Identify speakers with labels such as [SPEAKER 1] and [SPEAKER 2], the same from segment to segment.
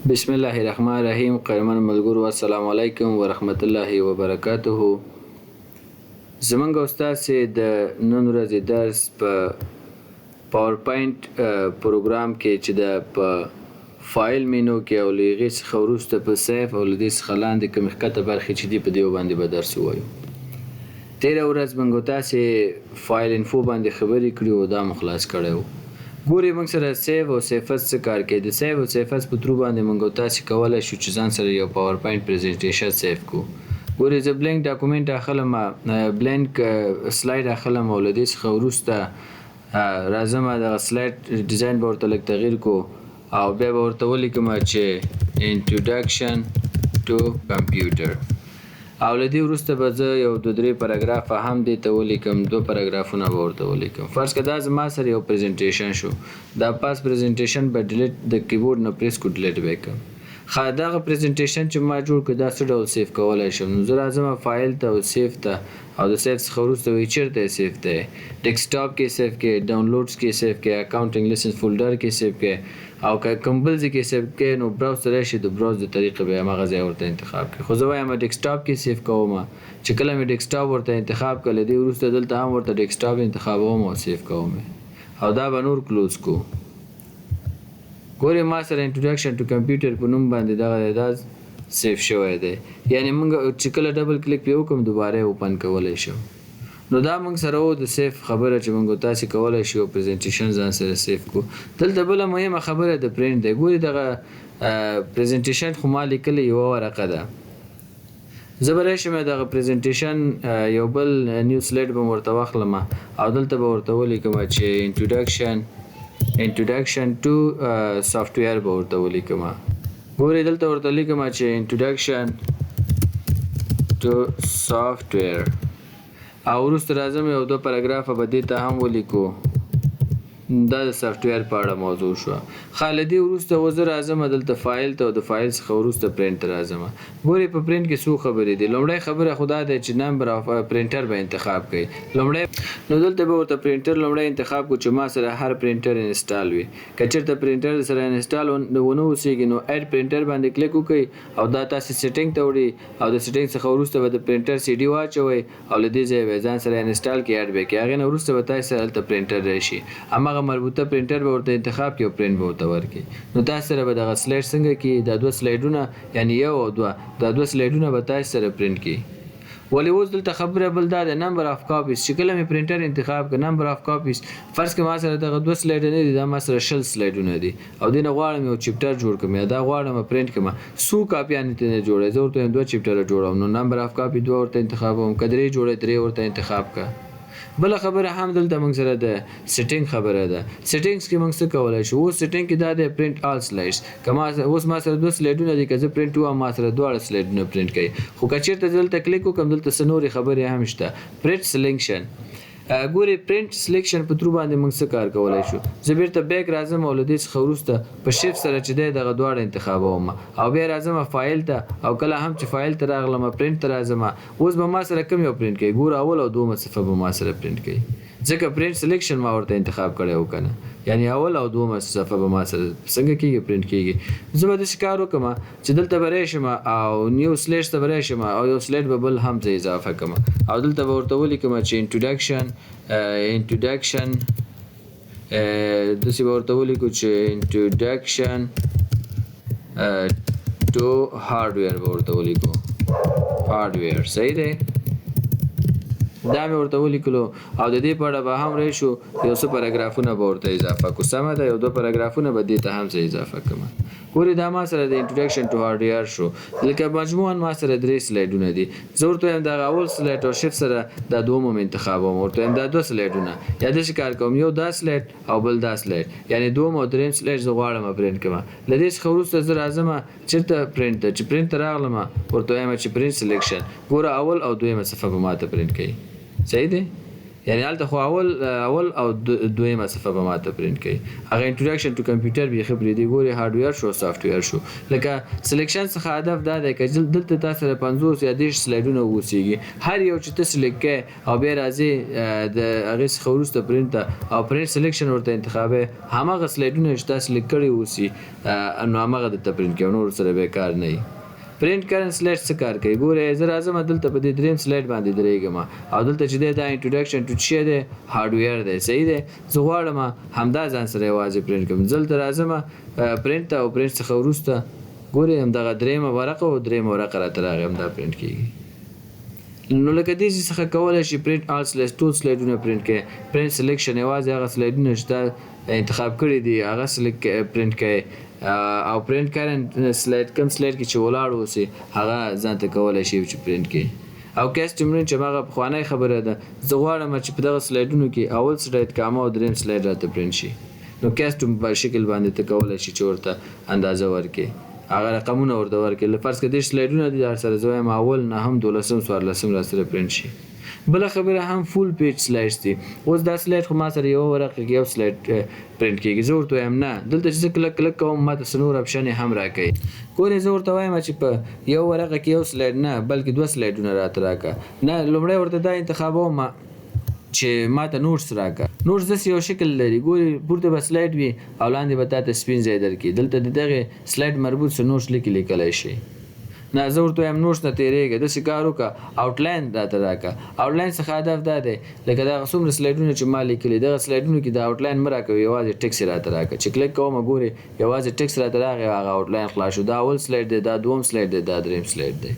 [SPEAKER 1] بسم الله الرحمن الرحیم. قیمن ملګرو، السلام علیکم ورحمت الله وبرکاته. زمونږ استاد سي د نن ورځې درس په PowerPoint پروګرام کې چې د په فایل مینو کې او لغې څخه وروسته په سیف او لدې څخه لاندې کوم ښکته برخې چې دي په دې باندې به درس ووایو. تېره ورځ موږ تاسې فایل انفو باندې خبرې کړي او دا مو خلاص کړی و. ګورې موږ سره سیف او سیفس څه کار کوي. د سیف او سیفس په ترو باندې موږ تاسې کولی شو چې ځان سره یو PowerPoint پریزنټیشن سیف کړو. ګورې زه بلینک ډاکومنټ اخلم، بلینک سلاید اخلم او له دې څخه وروسته راځم دغه سلاید ډیزاین به ورته لږ تغییر کړو او بیا به ورته ولیکم چې انټروډکشن ټو کمپیوټر، او له دې وروسته به زه یو 2-3 پاراګرافه هم دې ته ولیکم، 2 پاراګرافونه به ورته ولیکم. فرض که دا زما سره یو پریزنټیشن شو، دا پاس پریزنټیشن به ډیلیټ د کیبورډ نه پریس کو ډیلیټ به کړم. دغه پریزنټیشن چې ما جوړ کړ دا څه ډول سیف کولی شم؟ نو زه راځم فایل ته او سیف ته، او د سیف څخه وروسته وایي چېرته یې سیف دی. ډیسکټاپ کې سیف کې، ډاونلوډز کې سیف کې، اکاونټینګ لیسنس فولډر کې سیف کې، او که کوم بل ځای کې سیف کې نو براوز ته راشي د براوز د طریقې به هماغه ځای ورته انتخاب کړي. خو زه وایم ډیسکټاپ کې سیف کوم، چې کله مې ډیسکټاپ ورته انتخاب کړ له دې وروسته دلته هم ورته ډیسکټاپ انتخابوم او سیف کوم، او دا به نور کلوز کو. ګورې ما سره انټروډکشن ټو کمپیوټر په نوم باندې دغه دا سیف شوی دی، یعنی موږ چې کله ډبل کلیک پې وکړم دوباره یې اوپن کولی شم. نو دا موږ سره و د سیف خبره چې موږ تاسې کولی شو پریزنټیشن ځان سره سیف کړو. دلته بله مهمه خبره د پرینټ دی. ګورې دغه پریزنټیشن خو ما لیکلی یوه ورقه ده، زه به راشم دغه پریزنټیشن یو بل نیو سلایډ به م ورته واخلم او دلته به ورته ولیکم چې انټروډکشن ټو سافټویر به ورته ولیکم. ګورې دلته ورته لیکم چې انټروډکشن ټو سافټویر، او وروسته راځم یو 2 پاراګرافه به دې ته هم ولیکو. دا د سافټویر په اړه موضوع شوه. ښه له دې وروسته و زه راځم دلته فایل ته، او د فایل څخه وروسته پرینټ ته راځم. ګورې په پرینټ کې څو خبرې دي. لومړی خبره خو دا دی چې نمبر اف پرینټر به انتخاب کړئ. لومړی نو دلته به ورته پرینټر لومړی انتخاب کړو چې ما سره هر پرینټر انسټال وي. که چېرته پرینټر سره انسټال ونه اوسېږي نو اډ پرینټر باندې کلیک وکړئ او دا تاسې سیټینګ ته وړي، او د سیټینګ څخه وروسته به د پرینټر CD واچوئ او له دې ځایه به ځان سره انسټال کړئ، اډ به کړئ. هغې نه وروسته به تاسې سره هلته پرینټر راشي، هماغه مربوطه پرینټر به ورته انتخاب کړي او پرینټ به ورته ورکړي. نو تاسو سره به دغه سلایډ څنګه کړي، دا 2 سلایډونه یعنی 1 او 2 دا 2 سلایډونه به تاسو سره پرینټ کړي. ولې اوس دلته خبره بل دا ده نمبر اف کاپیز. چې کله مې پرینټر انتخاب کړ نمبر اف کاپیز، فرض کړه ما سره دغه 2 سلایډ نه دي، دا ما سره 60 سلایډونه دي، او دې نه غواړم یو چپټر جوړ کړم یا دا غواړم پرینټ کړم. څو کاپیانې ترې جوړوي؟ زه ورته 2 چپټره جوړوم، نو نمبر اف کاپي 2 ورته انتخابوم. که 3 جوړوي 3 ورته انتخاب کړه. بله خبره هم دلته موږ سره د سیټینګ خبره ده. سیټینګز کې موږ څه کولی شو؟ اوس سیټینګ کې دا دی پرینټ آل سلایډز. که اوس ما سره 2 سلایډونه دي، که زه پرینټ ووایم ما سره 2 سلایډونه پرینټ کوي. خو که چېرته دلته کلیک وکړم دلته څه نورې خبرې هم شته. پرینټ سلیکشن. ګورې پرینټ سلیکشن په ترو باندې موږ څه کار کولی شو؟ زه بیرته بیک راځم او له دې څخه وروسته په شیفت سره چې دی دغه دواړه انتخابوم، او بیا راځم فایل ته، او کله هم چې فایل ته راغلم پرینټ ته راځم. اوس به ما سره کوم یو پرینټ کوي؟ ګوره اول او دومه صفحه به ما سره پرینټ کوي، ځکه پرینټ سلیکشن ما ورته انتخاب کړی و که نه، یعنی اول او دومه صفحه به ما سره څنګه کېږي پرینټ کېږي. زه به داسې کار وکړم چې دلته به راشم او نیو سلایډ ته به راشم او یو سلایډ به بل هم زه اضافه کړم، او دلته به ورته ولیکم چې انټروډکشن داسې به ورته ولیکو چې انټروډکشن ټو هارډویر به ورته ولیکو، هارډویر. صحیح دی؟ دا مې ورته ولیکلو، او د دې په اړه به هم راشو یو څه پاراګرافونه به ورته اضافه کړو. سمه ده، یو 2 پاراګرافونه به دې ته هم زه اضافه کړم. ګورې دا ما سره د انټروډکشن ټو هارډویر شو. لکه مجموعاً ما سره 3 سلایډونه دي. زه ورته وایم دغه اول سلایډ او شیفت سره دا دومه مې انتخابوم، ورته وایم دا 2 سلایډونه، یا داسې کار کوم یو دا سلایډ او بل دا سلایډ، یعنی دوم او دریم سلایډ زه غواړم پرینټ کړم. له دې څخه وروسته زه راځم چېرته پرینټ ته، چې پرینټ ته راغلم ورته وایم چې پرینټ سلیکشن. ګوره اول او دویمه صفحه به ما ته پرینټ کوي. صحیح دی؟ یعنی هلته خو اول او دویمه صفحه به ماته پرینټ کوي هغه انټروډکشن ټو کمپیوټر بیخي پرېږدي ګورې هارډویر شو سافټویر شو لکه سلیکشن څخه هدف دا دی که دلته تا سره 50 یا 10 سلایډونه واوسېږي هر یو چې ته سلیکټ کوې او بیا راځې د هغې څخه وروسته پرینټ ته او پرینټ سلیکشن ورته انتخابوې هماغه سلایډونه چې تا سلیکټ کړي اوسي نو هماغه درته پرینټ کوي نور سره بېکار نه وي پرینټ کرن سلایډ څه کار کوي ګوره زه راځم دلته په دې دریم سلایډ باندې درېږم او دلته چې دی دا انټروډکشن ټو څه دی هارډویر دی صحیح دی زه غواړم همدا ځان سره یوازې پرینټ کړم زه دلته راځم پرینټ ته او پرینټ څخه وروسته ګورې همدغه دریمه ورقه او دریمه ورقه راته راغی همدا پرینټ کېږي نو لکه دې څخه کولی شي پرینټ آل سلایډ ټول سلایډونه پرینټ کړي پرینټ سلیکشن یوازې هغه سلایډونه چې تا انتخاب کړي دي هغه پرینټ کړي او پرینټ کرنټ سلایډ کوم سلایډ کې چې ولاړ اوسي هغه ځان ته کولی شي چې پرینټ کړي او کسټم رینج چې هغه پخوانی خبره ده زه غواړم چې په دغه سلایډونو کې اول سلایډ کامه او دریم سلایډ راته پرینټ شي نو کسټم په شکل باندې ته کولی شي چې ورته اندازه ورکړي هغه رقمونه ورته ورکړي فرض کړه 10 سلایډونه دي در سره زه وایم اول نهم دولسم څوارلسم راسره پرینټ شي بله خبره هم فول پیج سلایډز دي اوس دا سلایډ خو ما سره یوه ورقه کې یو سلایډ پرینټ کېږي زه ورته وایم نه دلته چې زه کلک کوم ما ته څه نور اپشن یې هم راکوي ګورې زه ورته وایم چې په یو ورقه کې یو سلایډ نه بلکې 2 سلایډونه راته راکړه نه لومړی ورته دا انتخابوم چې ما ته نوټس راکړه نوټس داسې یو شکل لري ګورې پورته به سلایډ وي او لاندې به تا ته سپین ځای درکړي دلته د دغې سلایډ مربوط څه نوټس لیکلی شي نه زه ورته وایم نوټس نه تېرېږه داسې کار وکړه آوټلاین راته راکړه آوټلاین څخه هدف دا دی لکه دغه څومره سلایډونه چې ما لیکلي دغه سلایډونو کې د آوټلاین مه راکوي یوازې ټکس یې راته راکړه چې کلیک کوم ګورې یوازې ټکس راته راغی هغه آوټلاین خلاص شو دا اول سلایډ دی دا دوم سلایډ دی دا دریم سلایډ دی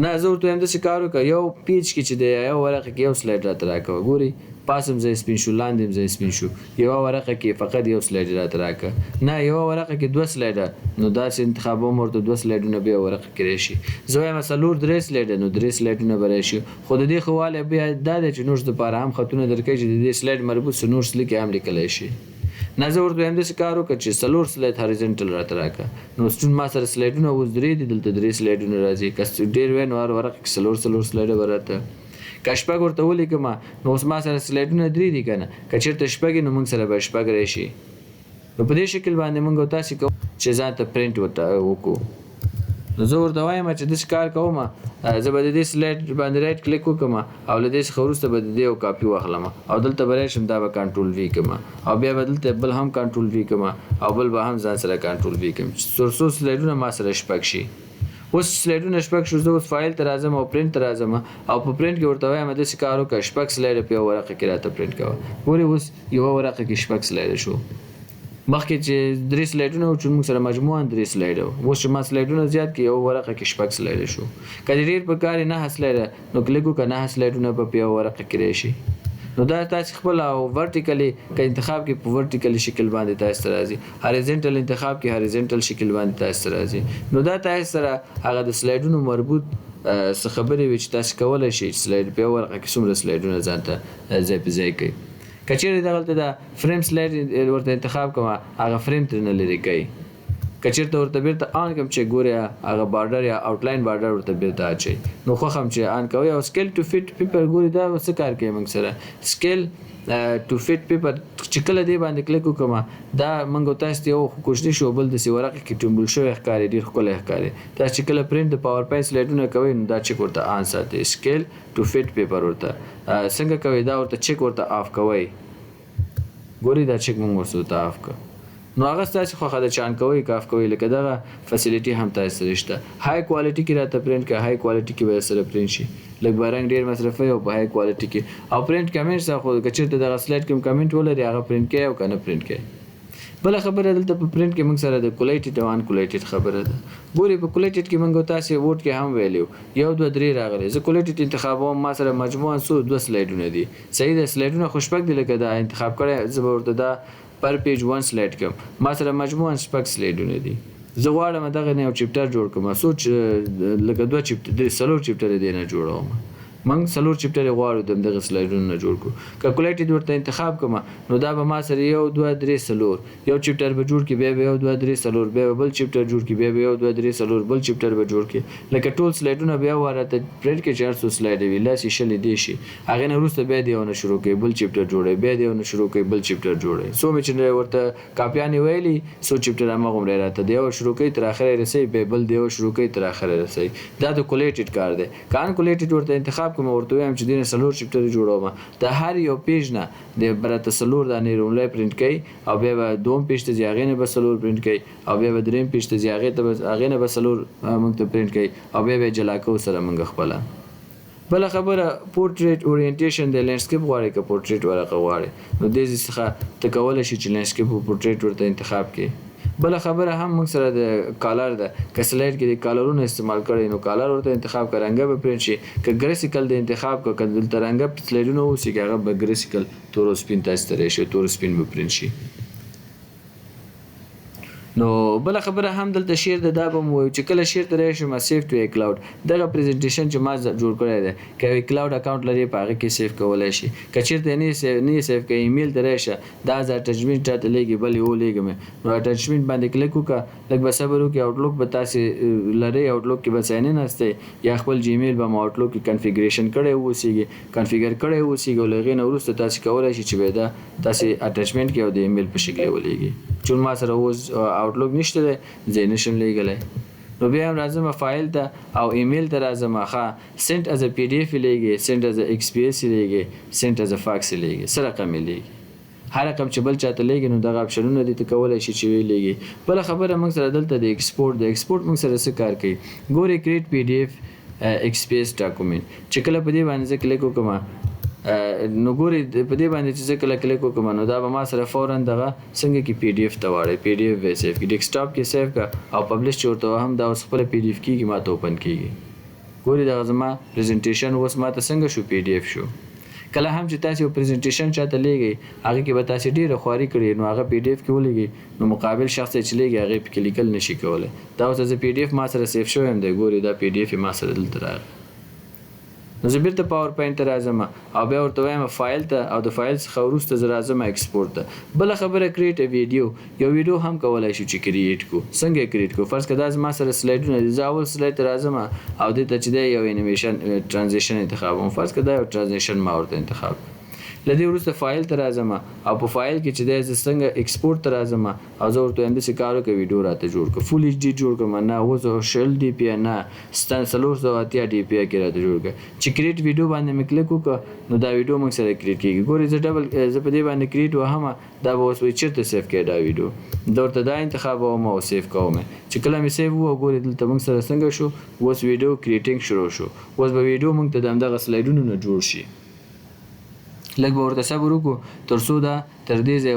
[SPEAKER 1] نه زه ورته وایم داسې کار وکړه یو پیج کې چې دی یو ورقه کې یو سلایډ راته راکوه ګورې پاسم ځای سپین شو لاندې ځای سپین شو یوه ورقه کې فقط یو سلایډ راته راکړه نه یوه ورقه کې 2 سلایډه نو داسې انتخابوم ورته 2 سلایډونه بیا ورقه کې راشي زه وایم څلور 3 سلایډه نو 3 سلایډونه به راشي خو د دې ښه والی بیا دا دی چې نوټس دپاره هم خطونه درکوي چې د دې سلایډ مربوط څه نوټس لیکي هم لیکلی شي نه زه ورته وایم داسې کار وکړه چې 4 سلایډ هاریزنټل راته راکړه نو چون ما سره سلایډونه اوس 3 دي دلته 3 سلایډونه راځي که ډېر وی نو هر ورقه کې 4 سلایډه به راته که شپږ ورته ولیکم نو اوس ما سره سلایډونه 3 دي که نه که چېرته شپږ نو موږ سره به شپږ راشي نو په دې شکل باندې موږ او تاسې کوو چې ځان ته پرینټ ورته وکړو نو زه ورته وایم چې داسې کار کوم زه به د دې سلایډ باندې رایټ کلیک وکړم او له دې څخه وروسته به د دې یو کاپي واخلم او دلته به راشم دا به کنټرول وي کړم او بیا به دلته بل هم کنټرول وي کړم او بل به هم ځان سره کنټرول وي کړم څو سلایډونه ما سره شپږ شي اوس سلایډونه شپږ شو زه اوس فایل ته راځم او پرینټ ته راځم او په پرینټ کې ورته وایم داسې کار وکړه شپږ سلایډه په یوه ورقه کې راته پرینټ کوه ګورې اوس یوه ورقه کې شپږ سلایډه شو مخکې چې 3 سلایډونه وو چې موږ سره مجموعاً 3 سلایډه وو اوس چې ما سلایډونه زیات کړي یوه ورقه کې شپږ سلایډه شو که دې ډېر په کار یې 9 سلایډه نو کلیک وکړه 9 سلایډونه به په یوه ورقه کې راشي نو دا تاسې خپل او ورټیکلی که انتخاب کې په ورټیکلی شکل باندې تاسې ته راځي هاریزنټل انتخاب کې هاریزنټل شکل باندې تاسې ته راځي نو دا تاسې سره هغه د سلایډونو مربوط څه خبرې وي چې تاسې کولی شئ چې سلایډ په یوه ورقه کې څومره سلایډونه ځان ته ځای په ځای کوي که چېرې دغلته د فریم سلایډ ورته انتخاب کړم هغه فریم ترېنه لرې کوي که چېرته ورته بیرته آن کړم چې ګورې هغه بارډر یا آوټلاین بارډر ورته بیرته اچوي نو خوښ هم چې آن کوئ او سکیل ټو فټ پیپر ګورې دا څه کار کوي موږ سره سکیل ټو فټ پیپر چې کله دې باندې کلیک وکړم دا موږ تاسو ته یو کوشش شو بل داسې ورقه کې ټومبل شوی ښکاري ډېر ښکلی ښکاري تاسو چې کله پرینټ د پاور پوینټ سلایډونه کوئ نو دا چک ورته آن ساتئ سکیل ټو فټ پیپر ورته څنګه کوئ دا ورته چک ورته آف کوئ ګورې دا چک موږ ورته آف کړو نو هغه ستاسې خوښه ده چې آن کوئ که آف کوئ لکه دغه فیسیلیټي هم تاسې سره شته های کوالټي کې راته پرینټ کړه های کوالټي کې به سره پرینټ شي لږ به رنګ ډېر مصرفوي او په های کوالټي کې او پرینټ کمنټس خو که چېرته دغه سلایډ کې هم کمنټ ولري هغه پرینټ کوي او که نه پرینټ کوي بله خبره دلته په پرینټ کې موږ سره د کولیټډ او ان کولیټډ خبره ده ګورې په کولیټډ کې موږ تاسې ووټ کې هم ویلي 1 2 3 راغلی زه کولیټډ انتخابوم ما سره مجموعاً 2 سلایډونه دي صحیح ده سلایډونه خو شپږ دي لکه دا انتخاب کړی زه به ورته دا پر پیج 1 سلایډ کوم ما سره مجموعاً شپږ سلایډونه دي زه غواړم دغه نه یو چپټر جوړ کړم سوچ لکه 2 چپټر 3 چپټر دې نه جوړوم موږ څلور چپټر غواړو د دغه سلایډونو نه جوړ کړو کیلکولیټ ورته انتخاب کوم نو دا به ما سره 1 2 3 4 یو چپټر به جوړ کی بیا 1 2 3 4 بیا بل چپټر جوړ کی بیا 1 2 3 4 بل چپټر به جوړ کی لکه ټول سلایډونه بیا ورته پرنټ کې 400 سلایډ وی لاس شلې دی شي هغه نه وروسته بیا دیونه شروع کوي بل چپټر جوړي بیا دیونه شروع کوي بل چپټر جوړي سو مې چې ورته کاپیانې ویلي سو چپټر هغه هم راته دیو شروع کوي تر اخره رسي به بل دیو شروع کوي تر اخره رسي دا د کولیټډ کار دی کیلکولیټ ورته انتخاب کوم ورته هم چې دینه سلور چپټر جوړوم د هر یو پیج نه د برته سلور د نیرونلای پرنټ کوي او بیا دوم پیج ته ځای نه به سلور پرنټ کوي او بیا دریم پیج ته ځای هغه نه به سلور موږ ته پرنټ کوي او بیا جلاکو سره موږ خپل بل خبره پورټریټ اورینټیشن د لینډسکیپ غواړي که پورټریټ ورقه غواړي نو د دې څخه ته کولای شي چې لینډسکیپ او پورټریټ ورته انتخاب کړي بل خبره هم موږ سره د کالر د کسلایډ کې د کالرونو استعمال کړي نو کالر ورته انتخاب کړنګ به پرنټ شي ک ګریسیکل د انتخاب ک کدل ترنګ سلایډونو اوسې هغه به ګریسیکل تور سپین تاسو ته شي تور سپین به پرنټ شي نو بل خبره هم دلته شیر د دا به مو چې کله شیر ته راشي ما سیف ټو کلاود دغه پریزنټیشن چې ما جوړ کړی دی که کلاود اکاونټ لري په هغه کې سیف کولای شي که چیرته نه سیف کې ایمیل ته راشه دا ز اټیچمنټ ته لګي بل یو لګم نو اټیچمنټ باندې کلیک وکړه لږ به صبر وکړئ آوټلوک به تاسو لري آوټلوک کې به ساين نه نسته یا خپل جیمیل به ما آوټلوک کې کنفیګریشن کړی ووسیږي کنفیګر کړی ووسیږي لغې نه وروسته تاسو کولای شئ چې به دا تاسو اټیچمنټ کې او د ایمیل په شکل ولېږي چون ما سره اوس آوټلوک نشته دی زه نشم لېږلی نو بیا هم راځم فایل ته او ایمیل ته راځم ښه سنټ از پی ډی ایف لېږي سنټ از ایکس پی ایس لېږي سنټ از فاکس لېږي سره رقم لېږي هر رقم چې بل چاته لېږي نو دغه اپشنونه دي ته کولای شي چې وی لېږي بل خبره موږ سره دلته د ایکسپورټ موږ سره څه کار کوي ګوري کریټ پی ډی ایف ایکس پی ایس ډاکومنت چې کله په دې باندې زه کلیک وکم نو ګوري په دې باندې چې کله کلیک وکم نو دا به ما سره فورا دغه څنګه کې پی ډی ایف ته واړی پی ډی ایف به سیف کی ډیسکټاپ کې سیف کا او پبلش چورته هم دا اوس خپل پی ډی ایف کیږي ما ته اوپن کیږي ګوري دا زما پریزنټیشن اوس ما ته څنګه شو پی ډی ایف شو کله هم چې تاسو پریزنټیشن چاته لګي هغه کې به تاسو ډیره خواري کړی نو هغه پی ډی ایف کې ولګي نو مقابل شخص چې لګي هغه په کلیکل نشي کولای دا اوس از پی ډی ایف ما سره سیف شو هم دی ګوري دا پی ډی ایف ما سره دلته راغلی نو زه بیرته پاور پوینټ ته راځم او بیا ورته وایم فایل ته او د فایل څخه وروسته زه راځم ایکسپورټ ته بله خبره کریټ ویډیو یو ویډیو هم کولی شو چې کریټ کو څنګه کریټ کو فرض که دا زما سره سلایډونه دي زه اول سلاید ته راځم او دې ته چې دی یو انیمیشن ټرانزیشن انتخابوم فرض که دا یو ټرانزیشن ما ورته انتخاب لدې وروسته فایل ته راځم او په فایل کې چې دی زه څنګه ایکسپورټ ته راځم او زه ورته وایم داسې کار وکړه ویډیو راته جوړ کړه فول ایچ ډي جوړ کړم نه اوس شل ډي پی نه 480 ډي پی کې راته جوړ کړه چې کریټ ویډیو باندې مې کلیک وکړه نو دا ویډیو موږ سره کریټ کېږي ګورې زه په دې باندې کریټ وهم دا به اوس وایي چېرته سیف کړې دا ویډیو دا ورته دا انتخابوم او سیف کوم چې کله مې سیف ووه ګورې دلته موږ سره څنګه شو اوس ویډیو کریټینګ شروع شو اوس به ویډیو موږ ته د همدغه سلایډونو نه جوړ شي لږ به ورته صبر وکړو تر څو دا تر دې ځای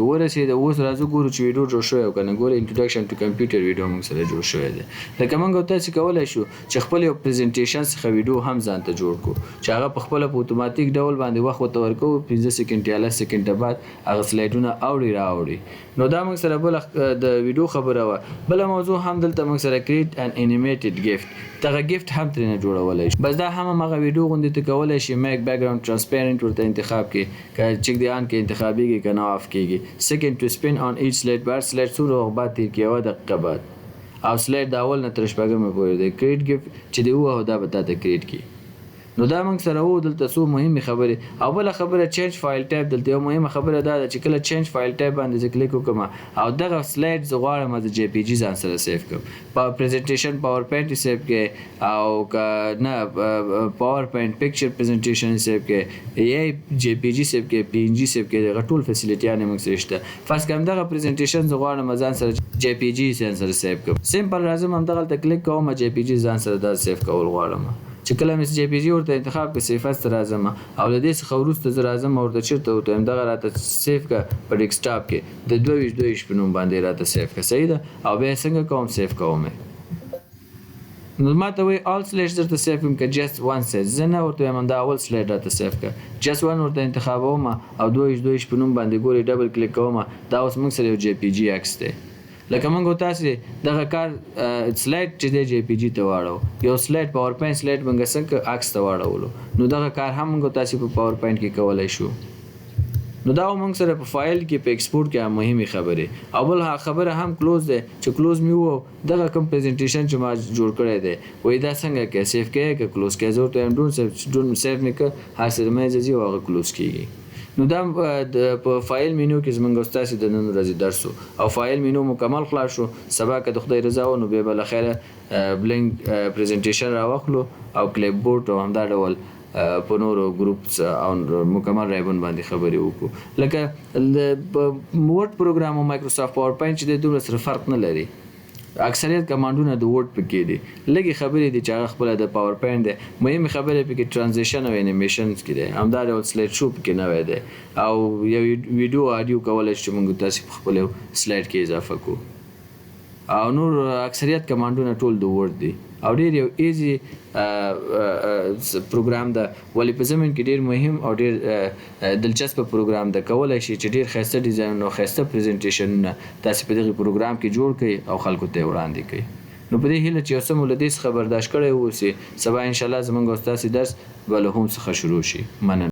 [SPEAKER 1] ورسېده اوس راځو ګورو چې ویډیو جوړ شوی او که نه ګورو انټروډکشن ټو کمپیوټر ویډیو موږ سره جوړ شوی دی لکه موږ او تاسې کولی شو چې خپل یو پریزنټیشن څخه ویډیو هم ځان ته جوړ کړو چې هغه په خپله په اتوماتیک ډول باندې وخت ورته ورکوو 15 سیکنډ یا 10 سیکنډه بعد هغه سلایډونه اوړي راوړي نو دا موږ سره بله د ویډیو خبره وه بله موضوع هم دلته موږ سره کریټ ان انیمیټډ ګیفټ دغه ګیفټ هم ترېنه جوړولی شي بس دا هم همغه ویډیو غوندې ته کولی شي میک بیکګراوند ټرانسپیرنټ ورته انتخاب کړي که چیک دی آن کې انتخابېږي که نه آف کېږي second to spin on each slide بار سلایډ څومره وخت بعد تېر کړي 1 دقیقه بعد او سلایډ د اول نه تر شپږمې پورې دی کریټ ګیفټ چې دی ووهو دا به تا ته کریټ کړي نو دا موږ سره وو دلته څو مهمې خبرې او بله خبره چینج فایل ټایپ دلته یو مهمه خبره دا ده چې کله چینج فایل ټایپ باندې زه کلیک وکړم او دغه سلایډ زه غواړم زه جی پی جي ځان سره سیف کړم په پریزنټیشن پاور پوینټ سیف کړئ او که نه پاور پوینټ پکچر پریزنټیشن سیف کړئ یا جی پی جي سیف کړئ پی ان جي سیف کړئ دغه ټول فیسیلیټیانې موږ سره شته فرض کړم دغه پریزنټیشن زه غواړم ځان سره جی پی جي ځان سره سیف کړم سمپل راځم همدغلته کلیک کوم جی پی جي ځان سره دا سیف کول غواړم چې کله مې جی پی جي ورته انتخاب کړ سیفس ته راځم او له دې څخه وروسته زه راځم ورته چېرته ورته وایم دغه راته سیف کړه په ډیسکټاپ کې د 22 په نوم باندې راته سیف کړه صحیح ده او بیا څنګه کوم سیف کوم نو ما ته وایي آل سلایډز درته سیف کړم که جست ون سلایډ زه نه ورته وایم دا اول سلایډ راته سیف کړه جست ون ورته انتخابوم او 22 په نوم باندې ګورې ډبل کلیک کوم دا اوس موږ سره یو جی پی جي عکس دی لکه موږ تاسو دغه کار سلایډ چې دی جی پی جی ته واړو یو سلایډ پاور پوینټ سلایډ موږ څنګه عکس ته واړولو نو دغه کار هم موږ تاسو په پاور پوینټ کې کولای شو نو دا موږ سره په فایل کې په ایکسپورټ کې مهمه خبره او بل خبره هم کلوز ده چې کلوز میو دغه کوم پریزنټیشن چې ما جوړ کړی دی وای دا څنګه کې سیف کې کې کلوز کې زه ته ډون سیف نه کې حاصل مې ځي او کلوز کیږي نو دا په فایل مینو کې زمونږ استاد د نن ورځې درس او فایل مینو مکمل خلاص شو سبا که د خدای رضا و نو به بل خیره بلنک پریزنټیشن راوخلو او کلیپ بورډ او همدا ډول په نورو ګروپس او مکمل رایبون باندې خبرې وکړو لکه ورډ پروګرام او مایکروسافټ پاور پوینټ چې د دوه سره فرق نه لري اکثریت کمانډونه د ورډ پکې دي لږی خبرې دي چې هغه خپل د پاور پوینټ دی مهمه خبرې پکې ترانزیشن او انیمیشنز کې دي همدا ډول سلایډ شو پکې نه وای دی او یو ویډیو اډیو کولای شي موږ تاسو په خپل سلایډ کې اضافه کوو او نور اکثریت کمانډونه ټول د ورډ دي او ډیر یو ایزی پروګرام ده ولې په زمين کې ډیر مهم او ډیر دلچسپ پروګرام ده کولای شي چې ډیر خسته ډیزاین او خسته پریزنټیشن تاسو په دغه پروګرام کې جوړ کړئ او خلکو ته وړاندې کړئ نو په دې هیله چې اوس مو له دې څخه برداشت کړی اوسئ سبا ان شاء الله زموږ استاد درس بل هم څخه شروع شي مننه